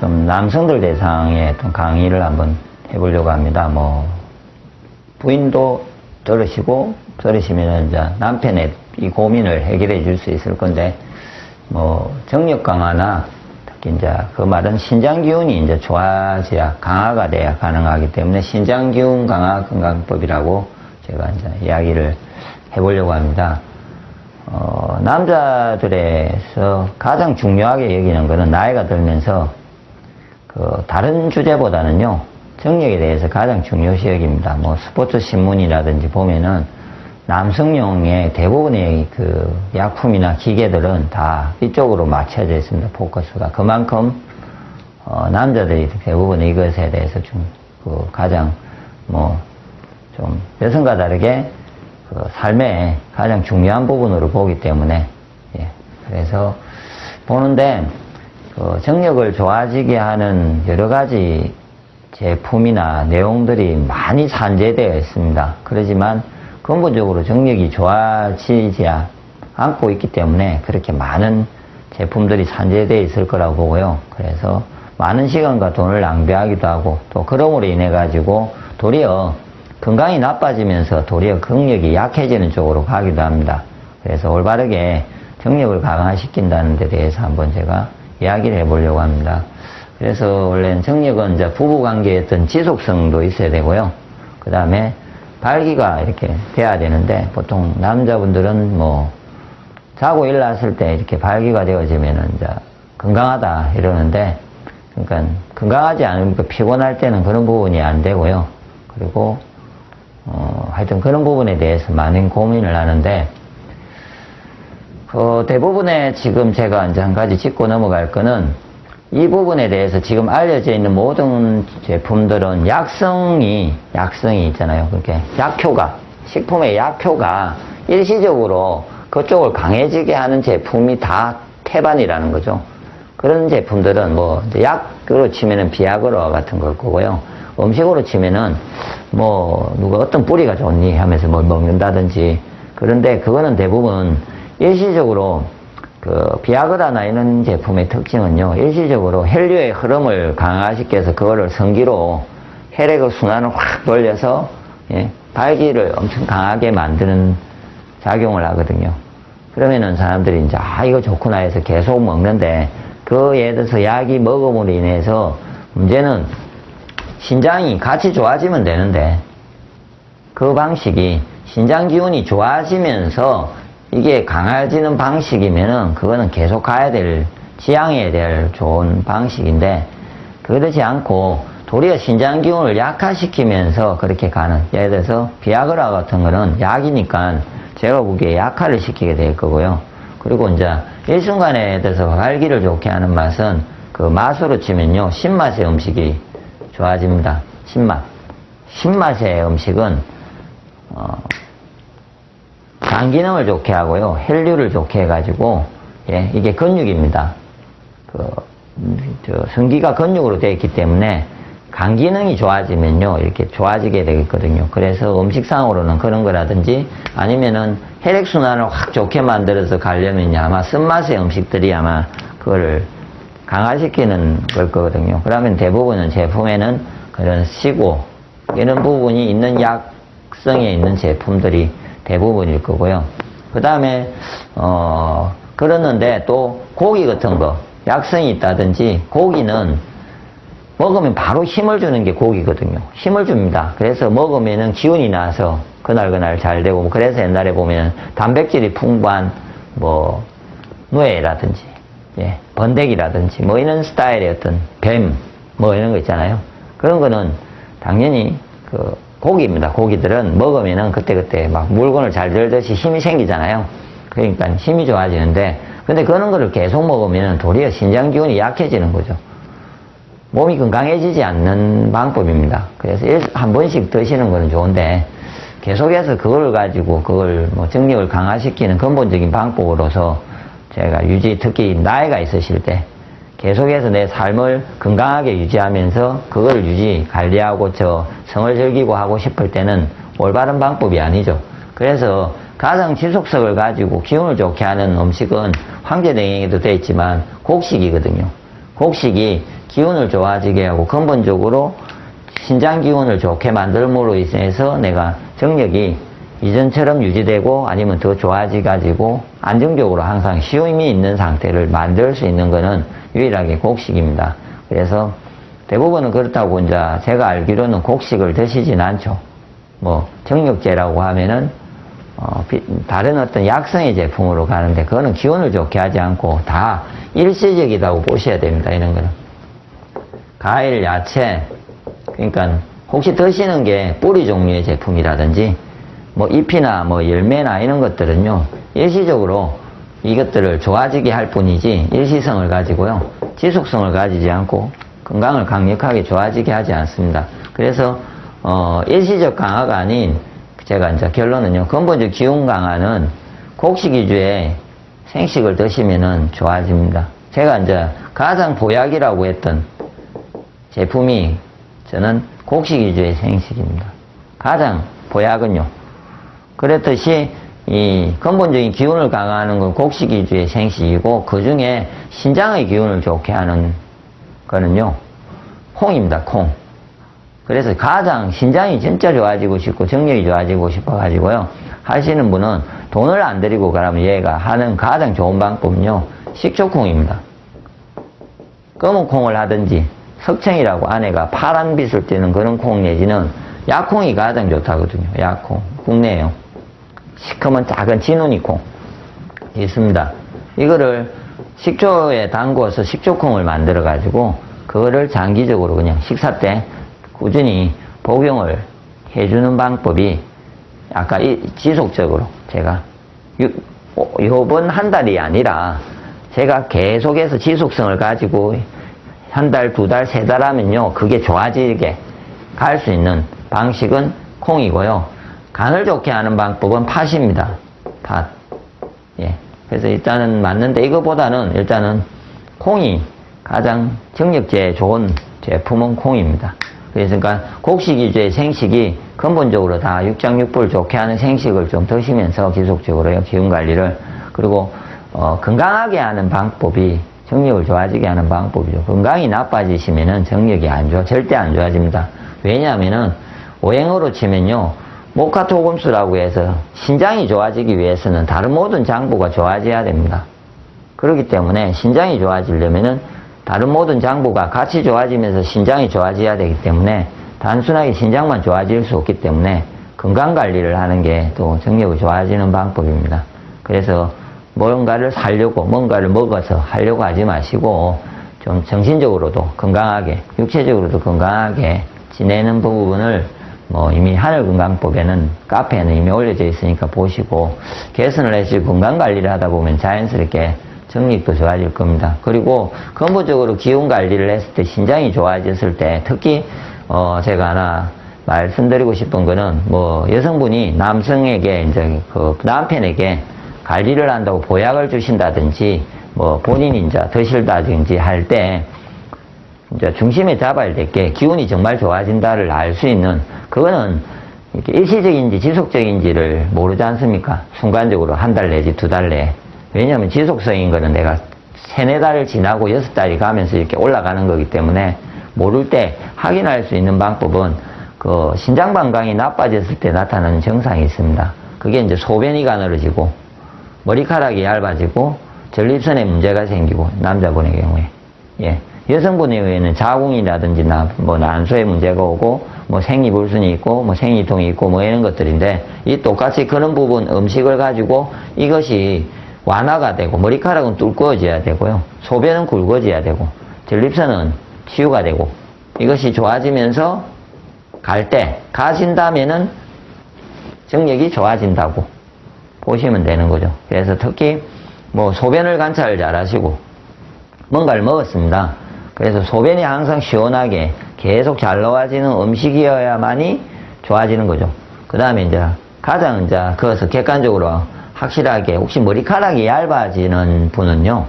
좀 남성들 대상의 어떤 강의를 한번 해보려고 합니다. 뭐, 부인도 들으시면 이제 남편의 이 고민을 해결해 줄 수 있을 건데, 뭐, 정력 강화나 특히 이제 그 말은 신장 기운이 이제 좋아져야, 강화가 돼야 가능하기 때문에 신장 기운 강화 건강법이라고 제가 이제 이야기를 해보려고 합니다. 남자들에서 가장 중요하게 여기는 거는 나이가 들면서 다른 주제보다는요, 정력에 대해서 가장 중요시 여깁니다. 뭐, 스포츠 신문이라든지 보면은 남성용의 대부분의 그 약품이나 기계들은 다 이쪽으로 맞춰져 있습니다. 포커스가. 그만큼, 남자들이 대부분 이것에 대해서 좀, 가장 좀 여성과 다르게 삶의 가장 중요한 부분으로 보기 때문에, 예. 그래서 보는데, 정력을 좋아지게 하는 여러 가지 제품이나 내용들이 많이 산재되어 있습니다. 그렇지만 근본적으로 정력이 좋아지지 않고 있기 때문에 그렇게 많은 제품들이 산재되어 있을 거라고 보고요. 그래서 많은 시간과 돈을 낭비하기도 하고, 또 그럼으로 인해 가지고 도리어 건강이 나빠지면서 도리어 근력이 약해지는 쪽으로 가기도 합니다. 그래서 올바르게 정력을 강화시킨다는 데 대해서 한번 제가 이야기를 해보려고 합니다. 그래서 원래는 정력은 이제 부부관계의 어떤 지속성도 있어야 되고요. 그 다음에 발기가 이렇게 돼야 되는데, 보통 남자분들은 뭐 자고 일어났을 때 이렇게 발기가 되어지면은 이제 건강하다 이러는데, 그러니까 건강하지 않으니까 피곤할 때는 그런 부분이 안 되고요. 그리고 하여튼 그런 부분에 대해서 많은 고민을 하는데, 대부분의 지금 제가 이제 한 가지 짚고 넘어갈 거는, 이 부분에 대해서 지금 알려져 있는 모든 제품들은 약성이 있잖아요. 그렇게 약효가, 식품의 약효가 일시적으로 그쪽을 강해지게 하는 제품이 다 태반이라는 거죠. 그런 제품들은 뭐, 약으로 치면은 비아그라 같은 걸 거고요. 음식으로 치면은 뭐, 누가 어떤 뿌리가 좋니 하면서 뭘 먹는다든지. 그런데 그거는 대부분 일시적으로 비아그라나 이런 제품의 특징은요, 일시적으로 혈류의 흐름을 강화시켜서 그거를 성기로 혈액의 순환을 확 돌려서, 예, 발기를 엄청 강하게 만드는 작용을 하거든요. 그러면은 사람들이 이제, 이거 좋구나 해서 계속 먹는데, 예를 들어서 약이 먹음으로 인해서 문제는 신장이 같이 좋아지면 되는데, 그 방식이 신장 기운이 좋아지면서 이게 강해지는 방식이면은 그거는 계속 가야 될, 지향해야 될 좋은 방식인데, 그러지 않고 도리어 신장 기운을 약화시키면서 그렇게 가는, 예를 들어서 비아그라 같은 거는 약이니까 제가 보기에 약화를 시키게 될 거고요. 그리고 이제 일순간에 대해서 발기를 좋게 하는 맛은 그 맛으로 치면요, 신맛의 음식이 좋아집니다. 신맛의 음식은 장 기능을 좋게 하고요, 혈류를 좋게 해가지고, 예, 이게 근육입니다. 성기가 근육으로 되어 있기 때문에 간 기능이 좋아지면요, 이렇게 좋아지게 되겠거든요. 그래서 음식상으로는 그런 거라든지, 아니면은 혈액순환을 확 좋게 만들어서 가려면 아마 쓴맛의 음식들이 아마 그거를 강화시키는 걸 거거든요. 그러면 대부분은 제품에는 그런 시고, 이런 부분이 있는 약성에 있는 제품들이 대부분일 거고요. 그 다음에, 그러는데 또 고기 같은 거, 약성이 있다든지, 고기는 먹으면 바로 힘을 주는 게 고기거든요. 힘을 줍니다. 그래서 먹으면은 기운이 나서 그날 잘 되고, 그래서 옛날에 보면 단백질이 풍부한 누에라든지, 예, 번데기라든지, 이런 스타일의 어떤 뱀, 이런 거 있잖아요. 그런 거는 당연히 고기입니다. 고기들은 먹으면은 그때그때 막 물건을 잘 들듯이 힘이 생기잖아요. 그러니까 힘이 좋아지는데, 근데 그런 거를 계속 먹으면 도리어 신장 기운이 약해지는 거죠. 몸이 건강해지지 않는 방법입니다. 그래서 한 번씩 드시는 거는 좋은데, 계속해서 그걸 가지고 정력을 강화시키는 근본적인 방법으로서 제가 특히 나이가 있으실 때 계속해서 내 삶을 건강하게 유지하면서 그걸 관리하고 성을 즐기고 하고 싶을 때는 올바른 방법이 아니죠. 그래서 가장 지속성을 가지고 기운을 좋게 하는 음식은 황제냉이에도 되어 있지만 곡식이거든요. 곡식이 기운을 좋아지게 하고 근본적으로 신장 기운을 좋게 만들므로 인해서 내가 정력이 이전처럼 유지되고 아니면 더 좋아지가지고 안정적으로 항상 쉼이 있는 상태를 만들 수 있는 것은 유일하게 곡식입니다. 그래서 대부분은 그렇다고 이제 제가 알기로는 곡식을 드시진 않죠. 뭐 정력제라고 하면은 다른 어떤 약성의 제품으로 가는데 그거는 기운을 좋게 하지 않고 다 일시적이라고 보셔야 됩니다. 이런 거는 과일, 야채, 그러니까 혹시 드시는 게 뿌리 종류의 제품이라든지 뭐 잎이나 뭐 열매나 이런 것들은요 일시적으로 이것들을 좋아지게 할 뿐이지 일시성을 가지고요 지속성을 가지지 않고 건강을 강력하게 좋아지게 하지 않습니다. 그래서 일시적 강화가 아닌 제가 이제 결론은요 근본적 기운 강화는 곡식 위주의 생식을 드시면은 좋아집니다. 제가 이제 가장 보약이라고 했던 제품이 저는 곡식 위주의 생식입니다. 가장 보약은요. 그랬듯이 이 근본적인 기운을 강화하는 건 곡식 위주의 생식이고 그 중에 신장의 기운을 좋게 하는 거는요. 콩입니다. 콩. 그래서 가장 신장이 진짜 좋아지고 싶고 정력이 좋아지고 싶어 가지고요. 하시는 분은 돈을 안 들이고 가라면 얘가 하는 가장 좋은 방법은요. 식초콩입니다. 검은 콩을 하든지 석청이라고 안에가 파란빛을 띠는 그런 콩 내지는 약콩이 가장 좋다거든요. 약콩. 국내에요. 시커먼 작은 진우니 콩 있습니다. 이거를 식초에 담궈서 식초콩을 만들어 가지고 그거를 장기적으로 그냥 식사 때 꾸준히 복용을 해주는 방법이 아까 지속적으로 제가 요번 한 달이 아니라 제가 계속해서 지속성을 가지고 한 달, 두 달, 세 달 하면요 그게 좋아지게 갈 수 있는 방식은 콩이고요. 간을 좋게 하는 방법은 팥입니다. 팥. 예. 그래서 일단은 맞는데 이거보다는 일단은 콩이 가장 정력제에 좋은 제품은 콩입니다. 그래서 그러니까 곡식 위주의 생식이 근본적으로 다 육장육부를 좋게 하는 생식을 좀 드시면서 지속적으로요. 기운 관리를. 그리고 건강하게 하는 방법이 정력을 좋아지게 하는 방법이죠. 건강이 나빠지시면은 정력이 절대 안 좋아집니다. 왜냐하면은 오행어로 치면요. 목화토금수라고 해서 신장이 좋아지기 위해서는 다른 모든 장부가 좋아져야 됩니다. 그렇기 때문에 신장이 좋아지려면은 다른 모든 장부가 같이 좋아지면서 신장이 좋아져야 되기 때문에 단순하게 신장만 좋아질 수 없기 때문에 건강관리를 하는 게 또 정력이 좋아지는 방법입니다. 그래서 뭔가를 살려고 뭔가를 먹어서 하려고 하지 마시고 좀 정신적으로도 건강하게 육체적으로도 건강하게 지내는 부분을 뭐 이미 하늘건강법에는 카페에는 이미 올려져 있으니까 보시고 개선을 해서 건강관리를 하다 보면 자연스럽게 정력도 좋아질 겁니다. 그리고 근본적으로 기운관리를 했을 때 신장이 좋아졌을 때 특히 제가 하나 말씀드리고 싶은 거는 뭐 여성분이 남성에게 이제 그 남편에게 관리를 한다고 보약을 주신다든지 뭐 본인이 이제 드실다든지 할 때 이제 중심에 잡아야 될 게 기운이 정말 좋아진다를 알 수 있는 그거는 이렇게 일시적인지 지속적인지를 모르지 않습니까? 순간적으로 한 달 내지 두 달 내에. 왜냐하면 지속성인 거는 내가 3-4달을 지나고 6달이 가면서 이렇게 올라가는 거기 때문에 모를 때 확인할 수 있는 방법은 그 신장 방광이 나빠졌을 때 나타나는 증상이 있습니다. 그게 이제 소변이 가늘어지고 머리카락이 얇아지고 전립선에 문제가 생기고 남자분의 경우에 예. 여성분의 경우에는 자궁이라든지 뭐 난소에 문제가 오고 뭐 생리불순이 있고 뭐 생리통이 있고 뭐 이런 것들인데 이 똑같이 그런 부분 음식을 가지고 이것이 완화가 되고 머리카락은 뚫어져야 되고요. 소변은 굵어져야 되고 전립선은 치유가 되고 이것이 좋아지면서 가진다면은 정력이 좋아진다고 보시면 되는 거죠. 그래서 특히 뭐 소변을 관찰을 잘 하시고 뭔가를 먹었습니다. 그래서 소변이 항상 시원하게 계속 잘 나와지는 음식이어야만이 좋아지는 거죠. 그 다음에 이제 가장 이제 그것을 객관적으로 확실하게 혹시 머리카락이 얇아지는 분은요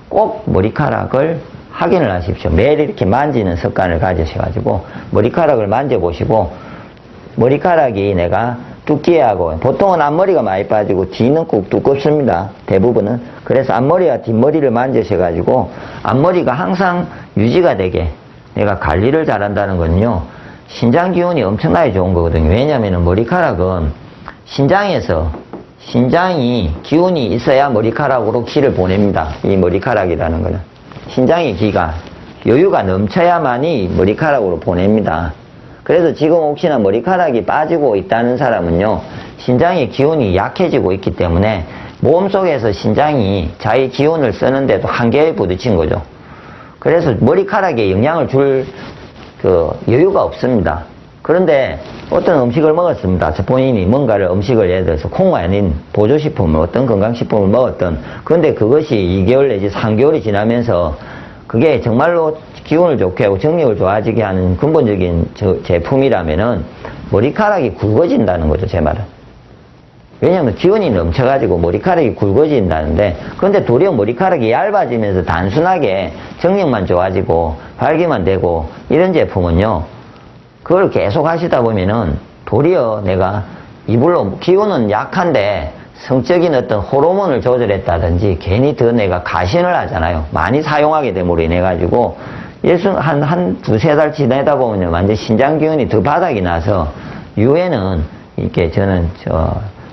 꼭 머리카락을 확인을 하십시오. 매일 이렇게 만지는 습관을 가지셔가지고 머리카락을 만져보시고 머리카락이 내가 두께하고 보통은 앞머리가 많이 빠지고 뒤는 꼭 두껍습니다. 대부분은. 그래서 앞머리와 뒷머리를 만드셔가지고 앞머리가 항상 유지가 되게 내가 관리를 잘한다는 건요. 신장 기운이 엄청나게 좋은 거거든요. 왜냐면은 머리카락은 신장이 기운이 있어야 머리카락으로 기를 보냅니다. 이 머리카락이라는 거는. 신장의 기가 여유가 넘쳐야만이 머리카락으로 보냅니다. 그래서 지금 혹시나 머리카락이 빠지고 있다는 사람은요, 신장의 기운이 약해지고 있기 때문에 몸속에서 신장이 자기 기운을 쓰는데도 한계에 부딪힌 거죠. 그래서 머리카락에 영향을 줄 여유가 없습니다. 그런데 어떤 음식을 먹었습니다. 본인이 뭔가를 음식을 예를 들어서 콩이 아닌 보조식품을 어떤 건강식품을 먹었던, 그런데 그것이 2개월 내지 3개월이 지나면서 그게 정말로 기운을 좋게 하고 정력을 좋아지게 하는 근본적인 제품이라면은 머리카락이 굵어진다는 거죠, 제 말은. 왜냐하면 기운이 넘쳐가지고 머리카락이 굵어진다는데, 그런데 도리어 머리카락이 얇아지면서 단순하게 정력만 좋아지고 활기만 되고 이런 제품은요, 그걸 계속 하시다 보면은 도리어 내가 이불로 기운은 약한데 성적인 어떤 호르몬을 조절했다든지 괜히 더 내가 가신을 하잖아요. 많이 사용하게 됨으로 인해 가지고 한 두세 달 지내다 보면 완전 신장 기운이 더 바닥이 나서 이후에는 이렇게 저는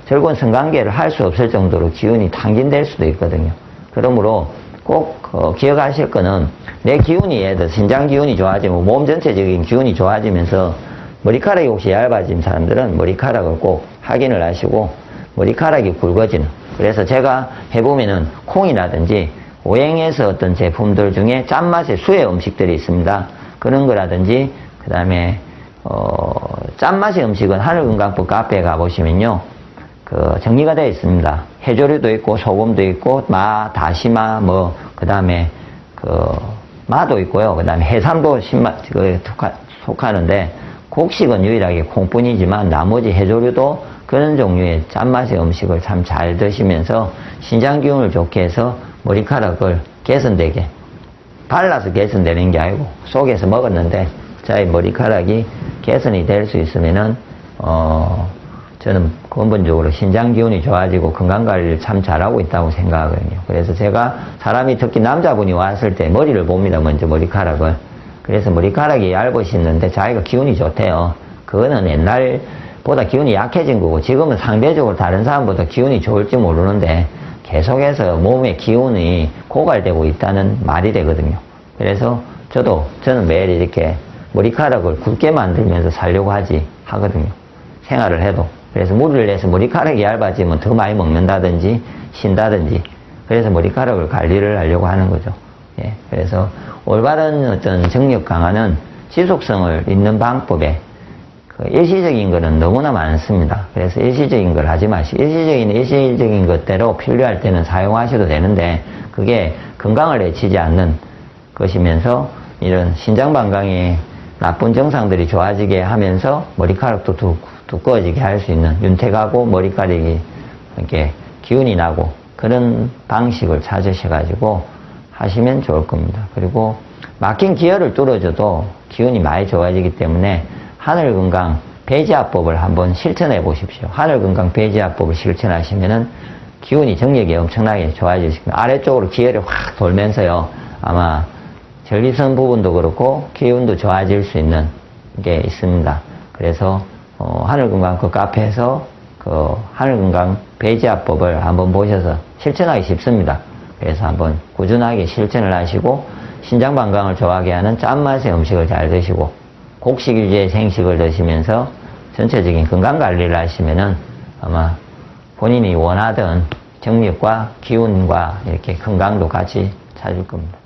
절곤 성관계를 할 수 없을 정도로 기운이 탕진될 수도 있거든요. 그러므로 꼭 기억하실 거는 내 기운이 예를 들어 신장 기운이 좋아지면 몸 전체적인 기운이 좋아지면서 머리카락이 혹시 얇아진 사람들은 머리카락을 꼭 확인을 하시고 머리카락이 굵어지는, 그래서 제가 해보면은 콩이라든지 오행에서 어떤 제품들 중에 짠맛의 수의 음식들이 있습니다. 그런 거라든지 그 다음에 짠맛의 음식은 하늘건강법 카페에 가보시면요 정리가 되어 있습니다. 해조류도 있고 소금도 있고 마, 다시마 그 다음에 마도 있고요. 그 다음에 해삼도 신맛 속하는데 곡식은 유일하게 콩뿐이지만 나머지 해조류도 그런 종류의 짠맛의 음식을 참 잘 드시면서 신장 기운을 좋게 해서 머리카락을 개선되게, 발라서 개선되는 게 아니고 속에서 먹었는데 자기 머리카락이 개선이 될 수 있으면은 저는 근본적으로 신장 기운이 좋아지고 건강관리를 참 잘하고 있다고 생각하거든요. 그래서 제가 사람이 특히 남자분이 왔을 때 머리를 봅니다. 먼저 머리카락을. 그래서 머리카락이 얇으시는데 자기가 기운이 좋대요. 그거는 옛날보다 기운이 약해진 거고 지금은 상대적으로 다른 사람보다 기운이 좋을지 모르는데 계속해서 몸의 기운이 고갈되고 있다는 말이 되거든요. 그래서 저는 매일 이렇게 머리카락을 굵게 만들면서 살려고 하거든요. 생활을 해도. 그래서 무리를 내서 머리카락이 얇아지면 더 많이 먹는다든지 쉰다든지, 그래서 머리카락을 관리를 하려고 하는 거죠. 예, 그래서 올바른 어떤 정력 강화는 지속성을 잇는 방법에 일시적인 거는 너무나 많습니다. 그래서 일시적인 걸 하지 마시고 일시적인 것대로 필요할 때는 사용하셔도 되는데 그게 건강을 해치지 않는 것이면서 이런 신장방광의 나쁜 증상들이 좋아지게 하면서 머리카락도 두꺼워지게 할 수 있는, 윤택하고 머리카락이 이렇게 기운이 나고 그런 방식을 찾으셔가지고 하시면 좋을 겁니다. 그리고 막힌 기혈을 뚫어줘도 기운이 많이 좋아지기 때문에 하늘건강 배지압법을 한번 실천해 보십시오. 하늘건강 배지압법을 실천하시면은 기운이 정력이 엄청나게 좋아지십니다. 아래쪽으로 기혈이 확 돌면서요, 아마 전리선 부분도 그렇고 기운도 좋아질 수 있는 게 있습니다. 그래서 하늘건강 그 카페에서 하늘건강 배지압법을 한번 보셔서 실천하기 쉽습니다. 그래서 한번 꾸준하게 실천을 하시고 신장방광을 좋아하게 하는 짠맛의 음식을 잘 드시고 곡식 위주의 생식을 드시면서 전체적인 건강관리를 하시면은 아마 본인이 원하던 정력과 기운과 이렇게 건강도 같이 찾을 겁니다.